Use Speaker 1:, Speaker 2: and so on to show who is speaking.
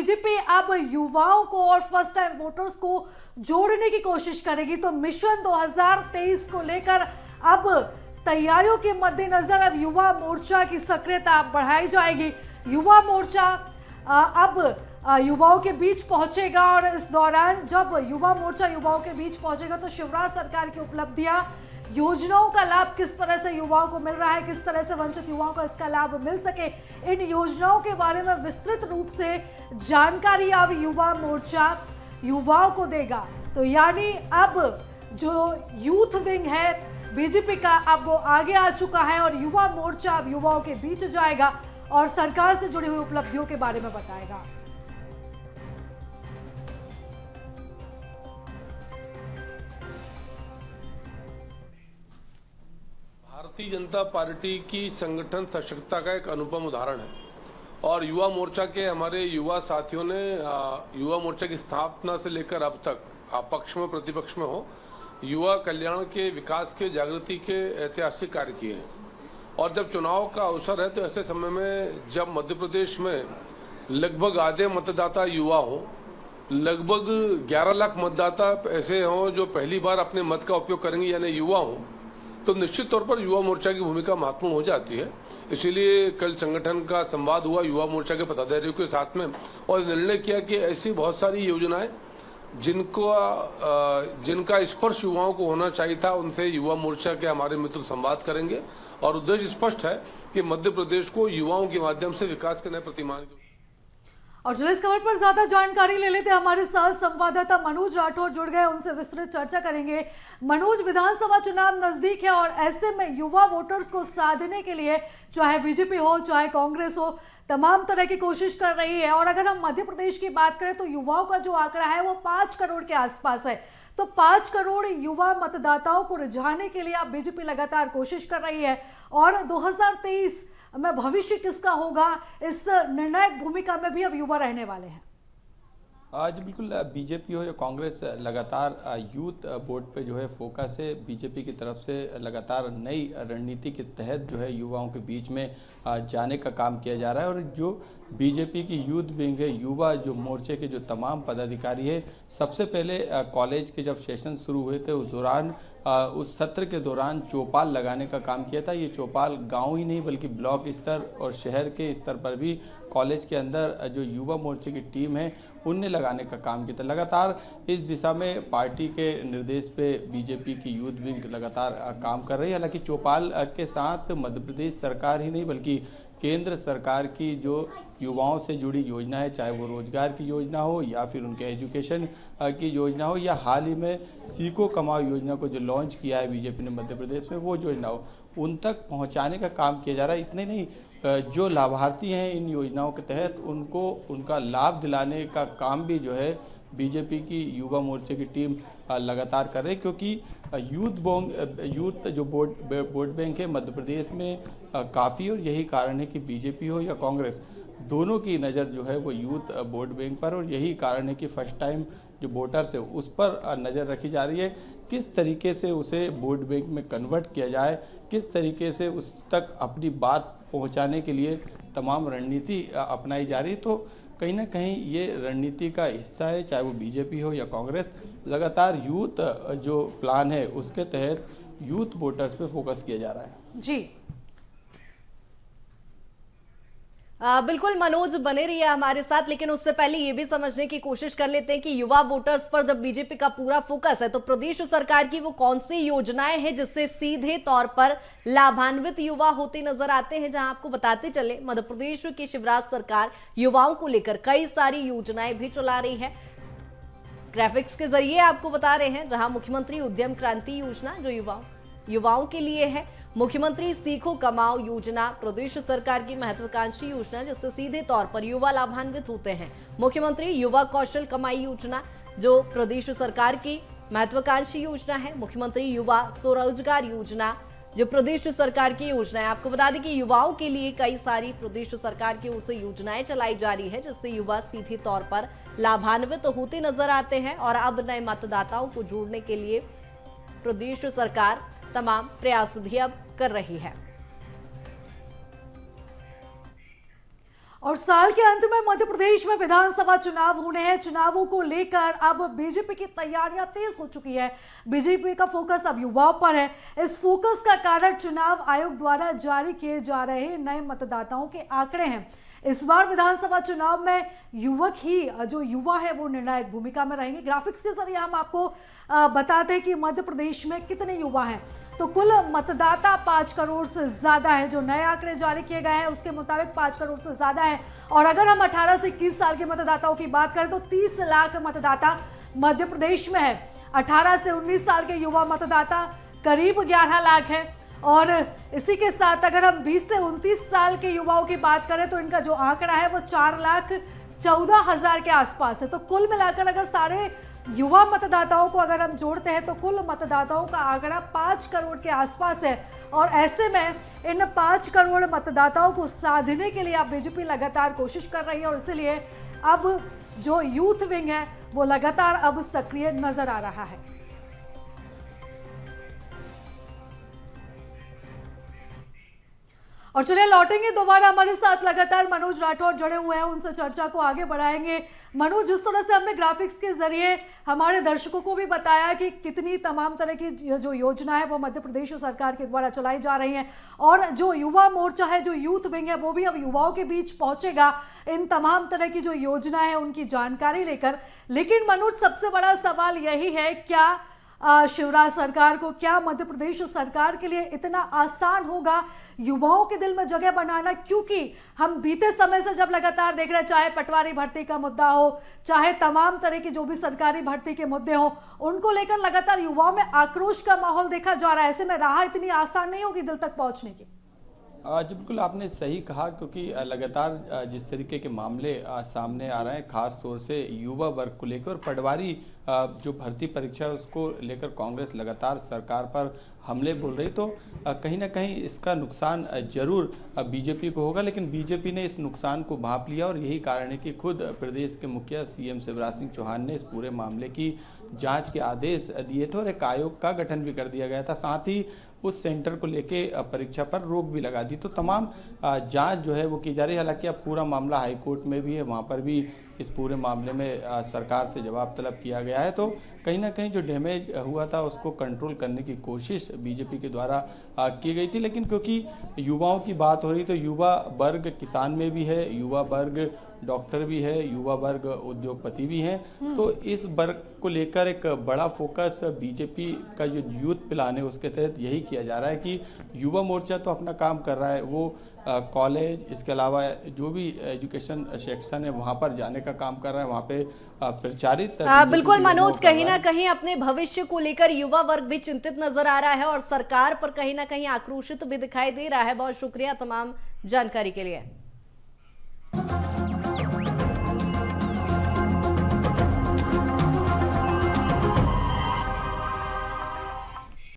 Speaker 1: BJP अब युवाओं को और फर्स्ट टाइम वोटर्स को जोड़ने की कोशिश करेगी। तो मिशन 2023 को लेकर अब तैयारियों के मद्देनजर अब युवा मोर्चा की सक्रियता बढ़ाई जाएगी। युवा मोर्चा अब युवाओं के बीच पहुंचेगा और इस दौरान जब युवा मोर्चा युवाओं के बीच पहुंचेगा तो शिवराज सरकार की उपलब्धियां, योजनाओं का लाभ किस तरह से युवाओं को मिल रहा है, किस तरह से वंचित युवाओं को इसका लाभ मिल सके, इन योजनाओं के बारे में विस्तृत रूप से जानकारी अब युवा मोर्चा युवाओं को देगा। तो यानी अब जो यूथ विंग है बीजेपी का अब वो आगे आ चुका है और युवा मोर्चा अब युवाओं के बीच जाएगा और सरकार से जुड़ी हुई उपलब्धियों के बारे में बताएगा।
Speaker 2: भारतीय जनता पार्टी की संगठन सशक्तता का एक अनुपम उदाहरण है और युवा मोर्चा के हमारे युवा साथियों ने युवा मोर्चा की स्थापना से लेकर अब तक पक्ष में प्रतिपक्ष में हो युवा कल्याण के विकास के जागृति के ऐतिहासिक कार्य किए हैं। और जब चुनाव का अवसर है तो ऐसे समय में जब मध्य प्रदेश में लगभग आधे मतदाता युवा हों, लगभग 11 लाख मतदाता ऐसे हों जो पहली बार अपने मत का उपयोग करेंगे यानी युवा हों, तो निश्चित तौर पर युवा मोर्चा की भूमिका महत्वपूर्ण हो जाती है। इसीलिए कल संगठन का संवाद हुआ युवा मोर्चा के पदाधिकारियों के साथ में और निर्णय किया कि ऐसी बहुत सारी योजनाएं जिनका स्पर्श युवाओं को होना चाहिए था उनसे युवा मोर्चा के हमारे मित्र संवाद करेंगे और उद्देश्य स्पष्ट है कि मध्य प्रदेश को युवाओं के माध्यम से विकास के नए प्रतिमान।
Speaker 1: और चलिए इस खबर पर ज्यादा जानकारी ले लेते हैं, हमारे साथ संवाददाता मनोज राठौर जुड़ गए, उनसे विस्तृत चर्चा करेंगे। मनोज, विधानसभा चुनाव नजदीक है और ऐसे में युवा वोटर्स को साधने के लिए चाहे बीजेपी हो चाहे कांग्रेस हो तमाम तरह की कोशिश कर रही है। और अगर हम मध्य प्रदेश की बात करें तो युवाओं का जो आंकड़ा है वो 5 करोड़ के आसपास है। तो 5 करोड़ युवा मतदाताओं को रिझाने के लिए अब बीजेपी लगातार कोशिश कर रही है और 2023 में भविष्य किसका होगा इस निर्णायक भूमिका में भी अब युवा रहने वाले हैं।
Speaker 3: आज बिल्कुल बीजेपी हो या कांग्रेस लगातार यूथ बोर्ड पे जो है फोकस है। बीजेपी की तरफ से लगातार नई रणनीति के तहत जो है युवाओं के बीच में जाने का काम किया जा रहा है और जो बीजेपी की यूथ विंग है, युवा जो मोर्चे के जो तमाम पदाधिकारी है, सबसे पहले कॉलेज के जब सेशन शुरू हुए थे उस दौरान उस सत्र के दौरान चौपाल लगाने का काम किया था। ये चौपाल गांव ही नहीं बल्कि ब्लॉक स्तर और शहर के स्तर पर भी कॉलेज के अंदर जो युवा मोर्चे की टीम है उनने लगाने का काम किया था। लगातार इस दिशा में पार्टी के निर्देश पे बीजेपी की यूथ विंग लगातार काम कर रही है। हालांकि चौपाल के साथ मध्य प्रदेश सरकार ही नहीं बल्कि केंद्र सरकार की जो युवाओं से जुड़ी योजना है, चाहे वो रोजगार की योजना हो या फिर उनके एजुकेशन की योजना हो या हाल ही में सीखो कमाओ योजना को जो लॉन्च किया है बीजेपी ने मध्य प्रदेश में, वो योजना हो उन तक पहुंचाने का काम किया जा रहा है। इतने नहीं, जो लाभार्थी हैं इन योजनाओं के तहत उनको उनका लाभ दिलाने का काम भी जो है बीजेपी की युवा मोर्चे की टीम लगातार कर रही है, क्योंकि यूथ जो वोट बैंक है मध्य प्रदेश में काफ़ी, और यही कारण है कि बीजेपी हो या कांग्रेस दोनों की नज़र जो है वो यूथ वोट बैंक पर, और यही कारण है कि फर्स्ट टाइम जो वोटर्स है उस पर नज़र रखी जा रही है। किस तरीके से उसे वोट बैंक में कन्वर्ट किया जाए, किस तरीके से उस तक अपनी बात पहुंचाने के लिए तमाम रणनीति अपनाई जा रही है। तो कहीं ना कहीं ये रणनीति का हिस्सा है, चाहे वो बीजेपी हो या कांग्रेस। लगातार यूथ जो प्लान है उसके तहत यूथ वोटर्स पे फोकस किया जा रहा है।
Speaker 1: जी
Speaker 4: बिल्कुल मनोज, बने रहिए हमारे साथ, लेकिन उससे पहले ये भी समझने की कोशिश कर लेते हैं कि युवा वोटर्स पर जब बीजेपी का पूरा फोकस है तो प्रदेश सरकार की वो कौन सी योजनाएं हैं जिससे सीधे तौर पर लाभान्वित युवा होते नजर आते हैं। जहां आपको बताते चले मध्य प्रदेश की शिवराज सरकार युवाओं को लेकर कई सारी योजनाएं भी चला रही है। ग्राफिक्स के जरिए आपको बता रहे हैं, जहां मुख्यमंत्री उद्यम क्रांति योजना जो युवाओं के लिए है, मुख्यमंत्री सीखो कमाओ योजना प्रदेश सरकार की महत्वाकांक्षी योजना जिससे सीधे तौर पर युवा लाभान्वित होते हैं, मुख्यमंत्री युवा कौशल कमाई योजना जो प्रदेश सरकार की महत्वाकांक्षी योजना है, मुख्यमंत्री युवा स्वरोजगार योजना जो प्रदेश सरकार की योजना है। आपको बता दें कि युवाओं के लिए कई सारी प्रदेश सरकार की ओर से योजनाएं चलाई जा रही है जिससे युवा सीधे तौर पर लाभान्वित होते नजर आते हैं और अब नए मतदाताओं को जोड़ने के लिए प्रदेश सरकार तमाम प्रयास भी अब कर रही है।
Speaker 1: और साल के अंत में मध्य प्रदेश में विधानसभा चुनाव होने हैं। चुनावों को लेकर अब बीजेपी की तैयारियां तेज हो चुकी है। बीजेपी का फोकस अब युवाओं पर है। इस फोकस का कारण चुनाव आयोग द्वारा जारी किए जा रहे नए मतदाताओं के आंकड़े हैं। इस बार विधानसभा चुनाव में युवक ही जो युवा है वो निर्णायक भूमिका में रहेंगे। ग्राफिक्स के जरिए हम आपको बताते हैं कि मध्य प्रदेश में कितने युवा हैं। तो कुल मतदाता 5 करोड़ से ज्यादा है। जो नए आंकड़े जारी किए गए हैं उसके मुताबिक 5 करोड़ से ज्यादा है। और अगर हम 18 से 21 साल के मतदाताओं की बात करें तो 30 लाख मतदाता मध्य प्रदेश में है। 18 से 19 साल के युवा मतदाता करीब 11 लाख है। और इसी के साथ अगर हम 20 से 29 साल के युवाओं की बात करें तो इनका जो आंकड़ा है वो 4,14,000 के आसपास है। तो कुल मिलाकर अगर सारे युवा मतदाताओं को अगर हम जोड़ते हैं तो कुल मतदाताओं का आंकड़ा 5 करोड़ के आसपास है। और ऐसे में इन 5 करोड़ मतदाताओं को साधने के लिए अब बीजेपी लगातार कोशिश कर रही है। और इसीलिए अब जो यूथ विंग है वो लगातार अब सक्रिय नजर आ रहा है। और चलिए लौटेंगे दोबारा, हमारे साथ लगातार मनोज राठौर जुड़े हुए हैं, उनसे चर्चा को आगे बढ़ाएंगे। मनोज, जिस तरह से हमने ग्राफिक्स के जरिए हमारे दर्शकों को भी बताया कि कितनी तमाम तरह की जो योजना है वो मध्य प्रदेश सरकार के द्वारा चलाई जा रही है और जो युवा मोर्चा है, जो यूथ विंग है, वो भी अब युवाओं के बीच पहुंचेगा इन तमाम तरह की जो योजना है उनकी जानकारी लेकर। लेकिन मनोज, सबसे बड़ा सवाल यही है, क्या शिवराज सरकार को, क्या मध्य प्रदेश सरकार के लिए इतना आसान होगा युवाओं के दिल में जगह बनाना? क्योंकि हम बीते समय से जब लगातार देख रहे हैं, चाहे पटवारी भर्ती का मुद्दा हो, चाहे तमाम तरह की जो भी सरकारी भर्ती के मुद्दे हो, उनको लेकर लगातार युवाओं में आक्रोश का माहौल देखा जा रहा है। ऐसे में राह इतनी आसान नहीं होगी दिल तक पहुंचने की।
Speaker 3: जी बिल्कुल, आपने सही कहा, क्योंकि लगातार जिस तरीके के मामले सामने आ रहे हैं, खास तौर से युवा वर्ग को लेकर और पटवारी जो भर्ती परीक्षा है उसको लेकर कांग्रेस लगातार सरकार पर हमले बोल रही, तो कहीं ना कहीं इसका नुकसान जरूर बीजेपी को होगा। लेकिन बीजेपी ने इस नुकसान को भांप लिया और यही कारण है कि खुद प्रदेश के मुखिया सीएम शिवराज सिंह चौहान ने इस पूरे मामले की जांच के आदेश दिए थे और एक आयोग का गठन भी कर दिया गया था। साथ ही उस सेंटर को लेके परीक्षा पर रोक भी लगा दी। तो तमाम जांच जो है वो की जा रही है। हालांकि अब पूरा मामला हाई कोर्ट में भी है, वहाँ पर भी इस पूरे मामले में सरकार से जवाब तलब किया गया है। तो कहीं ना कहीं जो डैमेज हुआ था उसको कंट्रोल करने की कोशिश बीजेपी के द्वारा की गई थी। लेकिन क्योंकि युवाओं की बात हो रही, तो युवा वर्ग किसान में भी है, युवा वर्ग डॉक्टर भी है, युवा वर्ग उद्योगपति भी हैं। तो इस वर्ग को लेकर एक बड़ा फोकस बीजेपी का जो यूथ प्लान है उसके तहत यही किया जा रहा है कि युवा मोर्चा तो अपना काम कर रहा है, वो कॉलेज, इसके अलावा जो भी एजुकेशन सेक्शन है वहाँ पर जाने का काम कर रहा है, वहाँ पे प्रचारित।
Speaker 4: बिल्कुल मनोज, कहीं ना कहीं अपने भविष्य को लेकर युवा वर्ग भी चिंतित नजर आ रहा है और सरकार पर कहीं ना कहीं आक्रोशित भी दिखाई दे रहा है। बहुत शुक्रिया तमाम जानकारी के लिए।